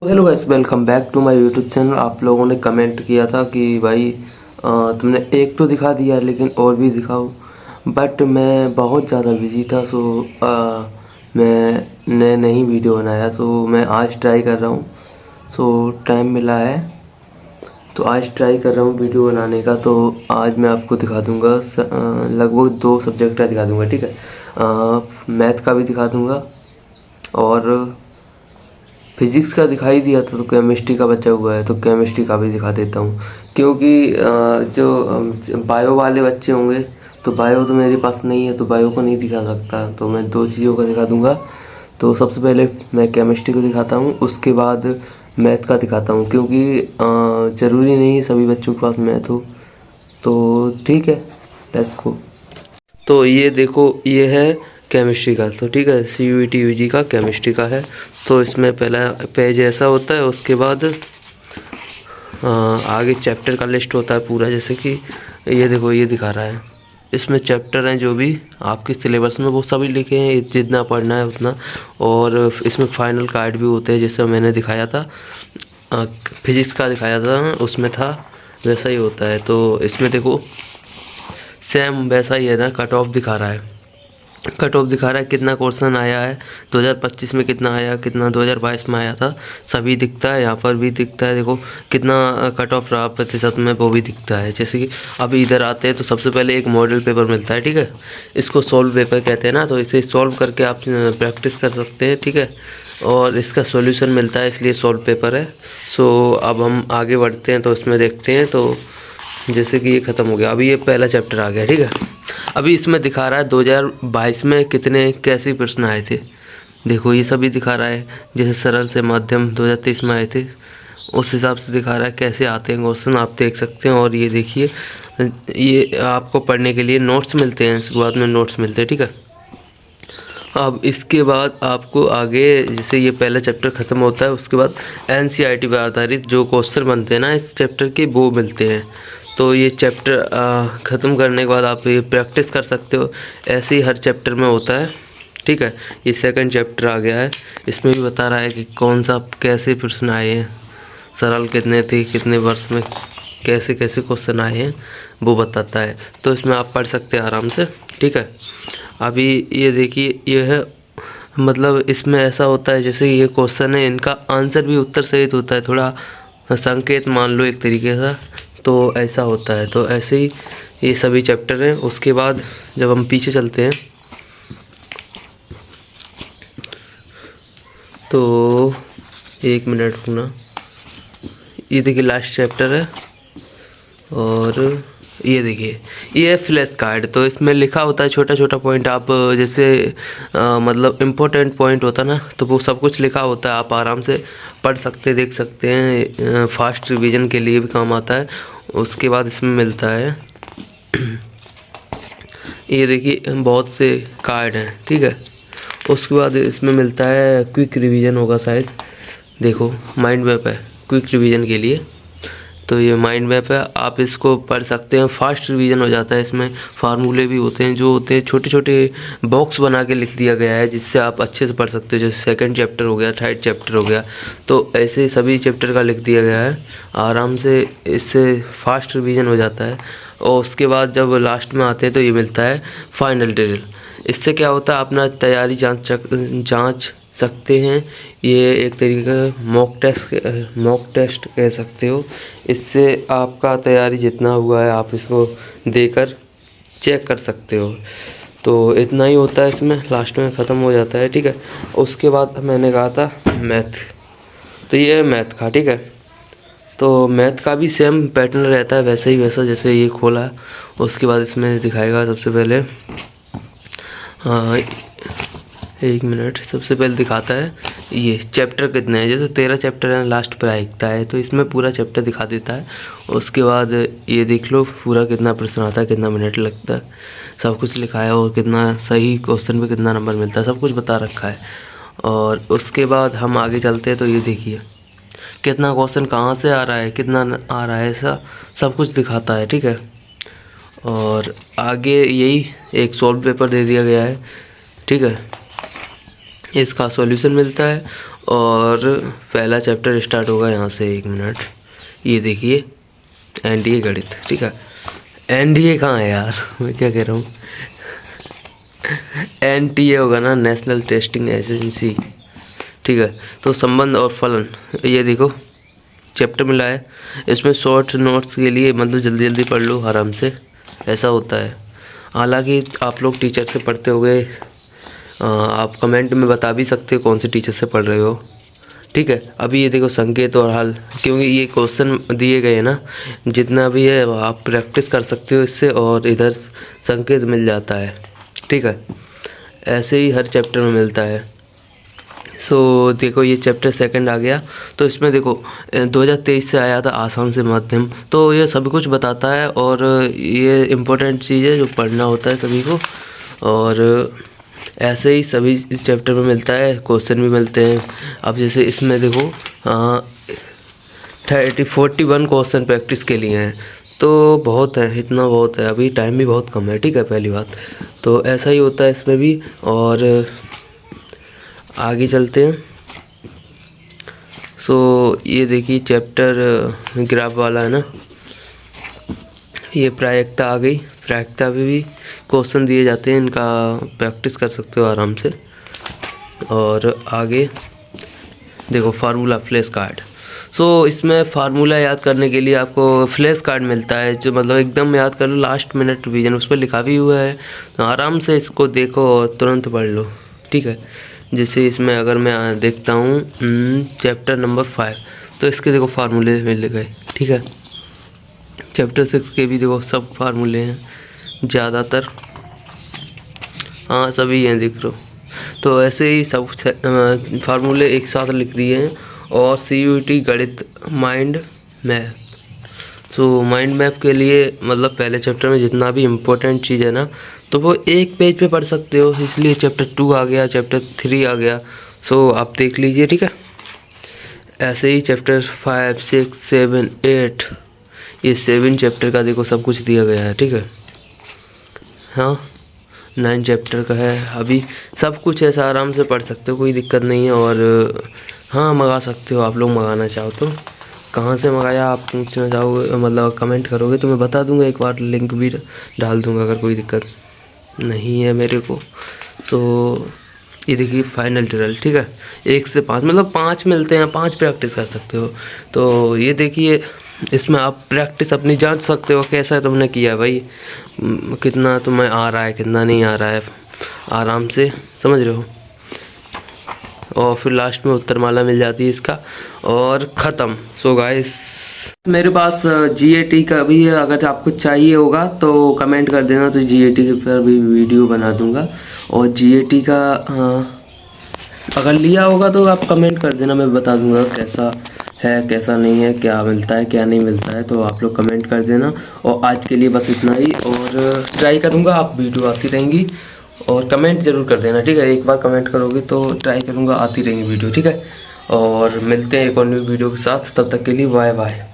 Hello guys, welcome back to my YouTube channel. आप लोगों ने कमेंट किया था कि भाई तुमने एक तो दिखा दिया लेकिन और भी दिखाओ। बट मैं बहुत ज़्यादा बिजी था, सो मैंने नहीं वीडियो बनाया। सो मैं आज ट्राई कर रहा हूँ। सो टाइम मिला है तो आज ट्राई कर रहा हूँ वीडियो बनाने का। तो आज मैं आपको दिखा दूँगा, लगभग 2 सब्जेक्ट का दिखा दूँगा, ठीक है। मैथ का भी दिखा दूँगा और फिजिक्स का दिखाई दिया था, तो केमिस्ट्री का बचा हुआ है तो केमिस्ट्री का भी दिखा देता हूँ। क्योंकि जो बायो वाले बच्चे होंगे तो बायो तो मेरे पास नहीं है, तो बायो को नहीं दिखा सकता, तो मैं 2 चीज़ों का दिखा दूँगा। तो सबसे पहले मैं केमिस्ट्री को दिखाता हूँ, उसके बाद मैथ का दिखाता हूँ। क्योंकि ज़रूरी नहीं है सभी बच्चों के पास मैथ हो। तो ठीक है, लेट्स गो। तो ये देखो, ये है केमिस्ट्री का, तो ठीक है, CUET UG का केमिस्ट्री का है। तो इसमें पहला पेज ऐसा होता है, उसके बाद आगे चैप्टर का लिस्ट होता है पूरा। जैसे कि ये देखो, ये दिखा रहा है, इसमें चैप्टर हैं जो भी आपके सिलेबस में वो सभी लिखे हैं, जितना पढ़ना है उतना। और इसमें फाइनल गाइड भी होते हैं, जैसे मैंने दिखाया था फिजिक्स का दिखाया था, उसमें था वैसा ही होता है। तो इसमें देखो सेम वैसा ही है ना, कट ऑफ दिखा रहा है। कट ऑफ दिखा रहा है कितना क्वेश्चन आया है 2025 में, कितना आया, कितना 2022 में आया था, सभी दिखता है। यहाँ पर भी दिखता है, देखो कितना कट ऑफ रहा प्रतिशत में, वो भी दिखता है। जैसे कि अभी इधर आते हैं तो सबसे पहले एक मॉडल पेपर मिलता है, ठीक है। इसको सॉल्व पेपर कहते हैं ना, तो इसे सॉल्व करके आप प्रैक्टिस कर सकते हैं, ठीक है। और इसका सॉल्यूशन मिलता है, इसलिए सॉल्व पेपर है। सो अब हम आगे बढ़ते हैं तो इसमें देखते हैं। तो जैसे कि ये ख़त्म हो गया, अभी ये पहला चैप्टर आ गया, ठीक है। अभी इसमें दिखा रहा है 2022 में कितने कैसे प्रश्न आए थे। देखो ये सभी दिखा रहा है, जैसे सरल से माध्यम 2023 में आए थे, उस हिसाब से दिखा रहा है कैसे आते हैं क्वेश्चन, आप देख सकते हैं। और ये देखिए, ये आपको पढ़ने के लिए नोट्स मिलते हैं, शुरुआत में नोट्स मिलते हैं, ठीक है। अब इसके बाद आपको आगे, जैसे ये पहला चैप्टर ख़त्म होता है, उसके बाद NCERT पर आधारित जो क्वेश्चन बनते हैं ना इस चैप्टर के, वो मिलते हैं। तो ये चैप्टर ख़त्म करने के बाद आप ये प्रैक्टिस कर सकते हो। ऐसे ही हर चैप्टर में होता है, ठीक है। ये सेकंड चैप्टर आ गया है, इसमें भी बता रहा है कि कौन सा कैसे प्रश्न आए हैं, सरल कितने थे, कितने वर्ष में कैसे कैसे क्वेश्चन आए हैं, वो बताता है। तो इसमें आप पढ़ सकते हैं आराम से, ठीक है। अभी ये देखिए, ये है, मतलब इसमें ऐसा होता है, जैसे ये क्वेश्चन है, इनका आंसर भी उत्तर सहित होता है, थोड़ा संकेत मान लो एक तरीके से। तो ऐसा होता है, तो ऐसे ही ये सभी चैप्टर हैं। उसके बाद जब हम पीछे चलते हैं तो 1 मिनट रुकना, ये देखिए लास्ट चैप्टर है। और ये देखिए, ये है फ्लैश कार्ड। तो इसमें लिखा होता है छोटा छोटा पॉइंट, आप जैसे मतलब इम्पोर्टेंट पॉइंट होता ना, तो वो सब कुछ लिखा होता है, आप आराम से पढ़ सकते देख सकते हैं। फास्ट रिवीजन के लिए भी काम आता है। उसके बाद इसमें मिलता है ये देखिए बहुत से कार्ड हैं, ठीक है। उसके बाद इसमें मिलता है क्विक रिवीजन होगा शायद, देखो माइंड मैप है क्विक रिवीजन के लिए। तो ये माइंड मैप है, आप इसको पढ़ सकते हैं, फास्ट रिवीजन हो जाता है। इसमें फार्मूले भी होते हैं, जो होते हैं छोटे छोटे बॉक्स बना के लिख दिया गया है, जिससे आप अच्छे से पढ़ सकते हो। जैसे सेकंड चैप्टर हो गया, थर्ड चैप्टर हो गया, तो ऐसे सभी चैप्टर का लिख दिया गया है आराम से, इससे फास्ट रिवीजन हो जाता है। और उसके बाद जब लास्ट में आते हैं तो ये मिलता है फाइनल ड्रिल। इससे क्या होता है, अपना तैयारी जाँच सकते हैं। ये एक तरीके का मॉक टेस्ट कह सकते हो। इससे आपका तैयारी जितना हुआ है आप इसको देकर चेक कर सकते हो। तो इतना ही होता है इसमें, लास्ट में ख़त्म हो जाता है, ठीक है। उसके बाद मैंने कहा था मैथ, तो ये है मैथ का, ठीक है। तो मैथ का भी सेम पैटर्न रहता है, वैसे ही वैसा जैसे ये खोला है। उसके बाद इसमें दिखाएगा सबसे पहले, हाँ 1 मिनट, सबसे पहले दिखाता है ये चैप्टर कितने हैं। जैसे 13 चैप्टर हैं, लास्ट पर आइकता है, तो इसमें पूरा चैप्टर दिखा देता है। उसके बाद ये देख लो पूरा कितना प्रश्न आता है, कितना मिनट लगता है, सब कुछ लिखा है। और कितना सही क्वेश्चन पे कितना नंबर मिलता है, सब कुछ बता रखा है। और उसके बाद हम आगे चलते हैं तो ये देखिए कितना क्वेश्चन कहाँ से आ रहा है, कितना आ रहा है, ऐसा सब कुछ दिखाता है, ठीक है। और आगे यही एक सॉल्व पेपर दे दिया गया है, ठीक है। इसका सॉल्यूशन मिलता है। और पहला चैप्टर स्टार्ट होगा यहाँ से। 1 मिनट, ये देखिए एनडीए गणित, ठीक है। एनडीए कहाँ है यार, मैं क्या कह रहा हूँ, एनटीए होगा ना, नेशनल टेस्टिंग एजेंसी, ठीक है। तो संबंध और फलन, ये देखो चैप्टर मिला है, इसमें शॉर्ट नोट्स के लिए मतलब जल्दी जल्दी पढ़ लो आराम से, ऐसा होता है। हालांकि आप लोग टीचर से पढ़ते होगे, आप कमेंट में बता भी सकते हो कौन से टीचर से पढ़ रहे हो, ठीक है। अभी ये देखो संकेत और हल, क्योंकि ये क्वेश्चन दिए गए हैं ना, जितना भी है आप प्रैक्टिस कर सकते हो इससे, और इधर संकेत मिल जाता है, ठीक है। ऐसे ही हर चैप्टर में मिलता है। सो देखो ये चैप्टर 2 आ गया, तो इसमें देखो 2023 से आया था आसान से माध्यम, तो ये सभी कुछ बताता है, और ये इम्पोर्टेंट चीज़ है जो पढ़ना होता है सभी को। और ऐसे ही सभी चैप्टर में मिलता है, क्वेश्चन भी मिलते हैं। अब जैसे इसमें देखो 41 क्वेश्चन प्रैक्टिस के लिए हैं, तो बहुत है, इतना बहुत है, अभी टाइम भी बहुत कम है, ठीक है, पहली बात। तो ऐसा ही होता है इसमें भी। और आगे चलते हैं। सो ये देखिए चैप्टर ग्राफ वाला है ना, ये प्रायिकता आ गई। प्रायिकता भी क्वेश्चन दिए जाते हैं, इनका प्रैक्टिस कर सकते हो आराम से। और आगे देखो फार्मूला फ्लैश कार्ड। सो इसमें फार्मूला याद करने के लिए आपको फ्लैश कार्ड मिलता है, जो मतलब एकदम याद कर लो, लास्ट मिनट रिवीजन उस पर लिखा भी हुआ है, तो आराम से इसको देखो और तुरंत पढ़ लो, ठीक है। जैसे इसमें अगर मैं देखता हूँ चैप्टर नंबर 5, तो इसके देखो फार्मूले मिल गए, ठीक है। चैप्टर 6 के भी देखो सब फार्मूले हैं ज़्यादातर, हाँ सभी हैं दिख रहे हो। तो ऐसे ही सब फार्मूले एक साथ लिख दिए हैं। और CUET गणित माइंड मैप, तो माइंड मैप के लिए मतलब पहले चैप्टर में जितना भी इम्पोर्टेंट चीज़ है ना, तो वो एक पेज पे पढ़ सकते हो, इसलिए चैप्टर 2 आ गया, चैप्टर 3 आ गया। सो आप देख लीजिए, ठीक है। ऐसे ही चैप्टर 5, 6, 7, 8, ये 7 चैप्टर का देखो सब कुछ दिया गया है, ठीक है। हाँ 9 चैप्टर का है, अभी सब कुछ ऐसा आराम से पढ़ सकते हो, कोई दिक्कत नहीं है। और हाँ मंगा सकते हो आप लोग, मंगाना चाहो तो। कहाँ से मंगाया आप पूछना चाहोगे, मतलब कमेंट करोगे तो मैं बता दूंगा, एक बार लिंक भी डाल दूंगा अगर कोई दिक्कत नहीं है मेरे को। सो ये देखिए फाइनल रिजल्ट, ठीक है। 1 से 5 मतलब 5 मिलते हैं, 5 प्रैक्टिस कर सकते हो। तो ये देखिए इसमें आप प्रैक्टिस अपनी जांच सकते हो, कैसा तुमने किया भाई, कितना तुम्हें आ रहा है, कितना नहीं आ रहा है, आराम से समझ रहे हो। और फिर लास्ट में उत्तरमाला मिल जाती है इसका, और ख़त्म। सो गाइस मेरे पास GAT का भी है, अगर आपको चाहिए होगा तो कमेंट कर देना, तो GAT के पर भी वीडियो बना दूंगा। और GAT का अगर लिया होगा तो आप कमेंट कर देना, मैं बता दूंगा कैसा है कैसा नहीं है, क्या मिलता है क्या नहीं मिलता है, तो आप लोग कमेंट कर देना। और आज के लिए बस इतना ही, और ट्राई करूँगा आप वीडियो आती रहेंगी, और कमेंट ज़रूर कर देना, ठीक है। एक बार कमेंट करोगे तो ट्राई करूँगा, आती रहेंगी वीडियो, ठीक है। और मिलते हैं एक और न्यू वीडियो के साथ, तब तक के लिए बाय बाय।